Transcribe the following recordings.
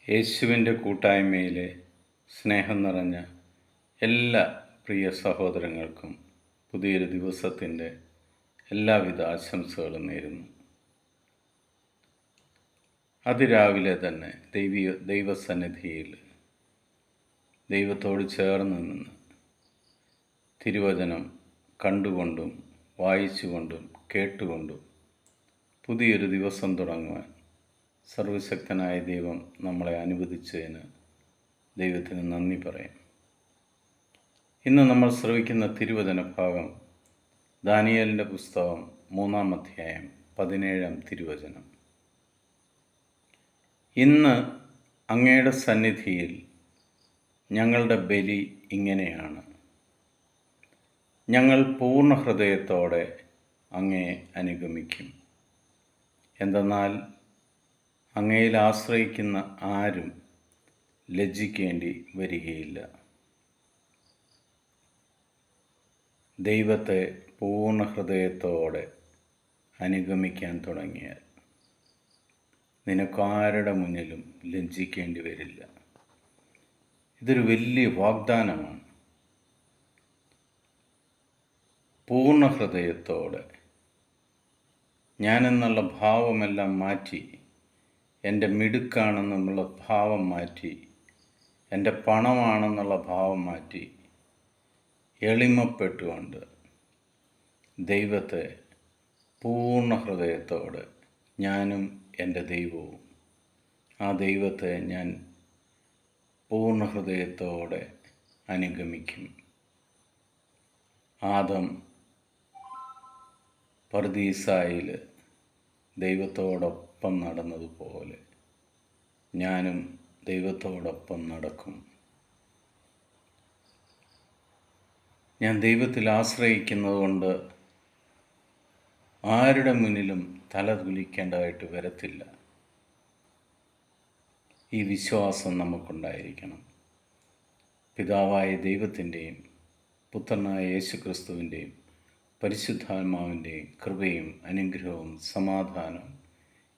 യേശുവിൻ്റെ കൂട്ടായ്മയിലെ സ്നേഹം നിറഞ്ഞ എല്ലാ പ്രിയ സഹോദരങ്ങൾക്കും പുതിയൊരു ദിവസത്തിൻ്റെ എല്ലാവിധ ആശംസകളും നേരുന്നു. അതിരാവിലെ തന്നെ ദൈവസന്നിധിയിൽ ദൈവത്തോട് ചേർന്ന് നിന്ന് തിരുവചനം കണ്ടുകൊണ്ടും വായിച്ചുകൊണ്ടും കേട്ടുകൊണ്ടും പുതിയൊരു ദിവസം തുടങ്ങുവാൻ സർവശക്തനായ ദൈവം നമ്മളെ അനുവദിച്ചതിന് ദൈവത്തിന് നന്ദി പറയാം. ഇന്ന് നമ്മൾ ശ്രവിക്കുന്ന തിരുവചന ഭാഗം ദാനിയേലിൻ്റെ പുസ്തകം 3-ാം അധ്യായം 17-ാം തിരുവചനം. ഇന്ന് അങ്ങയുടെ സന്നിധിയിൽ ഞങ്ങളുടെ ബലി ഇങ്ങനെയാണ്: ഞങ്ങൾ പൂർണ്ണ ഹൃദയത്തോടെ അങ്ങയെ അനുഗമിക്കും. എന്തെന്നാൽ അങ്ങയിൽ ആശ്രയിക്കുന്ന ആരും ലജ്ജിക്കേണ്ടി വരികയില്ല. ദൈവത്തെ പൂർണ്ണ ഹൃദയത്തോടെ അനുഗമിക്കാൻ തുടങ്ങിയാൽ നിനക്കാരുടെ മുന്നിലും ലജ്ജിക്കേണ്ടി വരില്ല. ഇതൊരു വലിയ വാഗ്ദാനമാണ്. പൂർണ്ണ ഹൃദയത്തോടെ ഞാനെന്നുള്ള ഭാവമെല്ലാം മാറ്റി, എൻ്റെ മിടുക്കാണെന്നുള്ള ഭാവം മാറ്റി, എൻ്റെ പണമാണെന്നുള്ള ഭാവം മാറ്റി, എളിമപ്പെട്ടുകൊണ്ട് ദൈവത്തെ പൂർണ്ണ ഹൃദയത്തോടെ ഞാനും എൻ്റെ ദൈവവും, ആ ദൈവത്തെ ഞാൻ പൂർണ്ണ ഹൃദയത്തോടെ അനുഗമിക്കും. ആദം പർദീസായിൽ ദൈവത്തോടൊപ്പം നടന്നതുപോലെ ഞാനും ദൈവത്തോടൊപ്പം നടക്കും. ഞാൻ ദൈവത്തിൽ ആശ്രയിക്കുന്നത് കൊണ്ട് ആരുടെ മുന്നിലും തല കുനിക്കേണ്ടതായിട്ട് വരത്തില്ല. ഈ വിശ്വാസം നമുക്കുണ്ടായിരിക്കണം. പിതാവായ ദൈവത്തിൻ്റെയും പുത്രനായ യേശുക്രിസ്തുവിൻ്റെയും പരിശുദ്ധാത്മാവിൻ്റെയും കൃപയും അനുഗ്രഹവും സമാധാനവും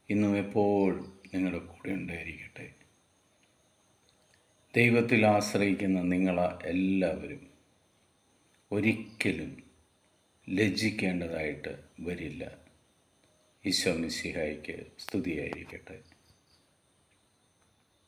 ഇന്നും എപ്പോഴും നിങ്ങളുടെ കൂടെ ഉണ്ടായിരിക്കട്ടെ. ദൈവത്തിൽ ആശ്രയിക്കുന്ന എല്ലാവരും ഒരിക്കലും ലജ്ജിക്കേണ്ടതായിട്ട് വരില്ല. ഈശോ മിശിഹായ്ക്ക് സ്തുതിയായിരിക്കട്ടെ.